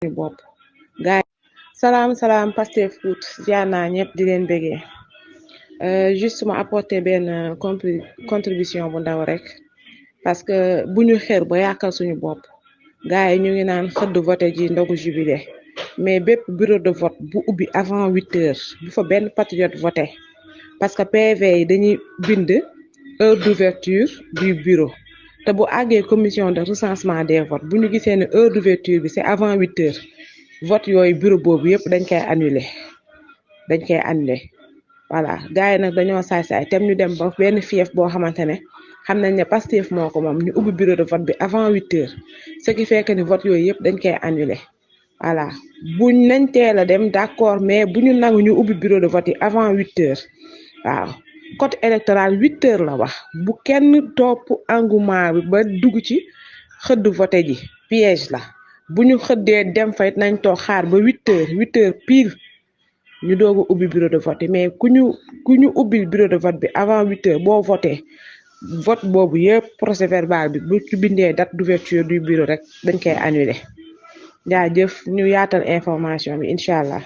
suñu bopp gaay salaam Pastef foot ziar naa ñëpp di leen bégee juste ma apporter benn contribution bu ndaw rek parce que bu ñu xeer ba yàqal suñu bopp gaay yi ñu ngi naan xëdd voté ji ndogu jubilé mais bépp bureau de vote bu ubbi avant 8h bu fa benn patriote voté parce que PV yi dañuy bind heure d'ouverture du bureau te bu àggee commission de recensement des votes bu ñu gisee ne heure d'ouverture bi c'est avant 8h vote yooyu bureau boobu yëpp dañ koy annuler voilà gars yi nag dañoo saay-saay tem ñu dem ba benn fief boo xamante ne xam nañ ne Pastef moo ko moom ñu ubbi bureau de vote bi avant 8h ce qui fait que ni vote yooyu yëpp dañ koy annuler voilà buñ nañ teel a dem d'accord mais bu ñu nangu ñu ubbi bureau de vote yi avant 8h waaw code électoral 8h la wax bu kenn topp engouement bi ba dugg ci xëdd voté ji piège la bu ñu xëddee dem fayit nañ toog xaar ba 8h pile ñu doog a ubbi bureau de vote mais ku ñu ubbi bureau de vote bi avant 8h boo voté vote boobu yëpp procès verbal bi bu ci bindee date d'ouverture du bureau rek dañ koy annuler jaajëf ñu yaatal information bi incha allah.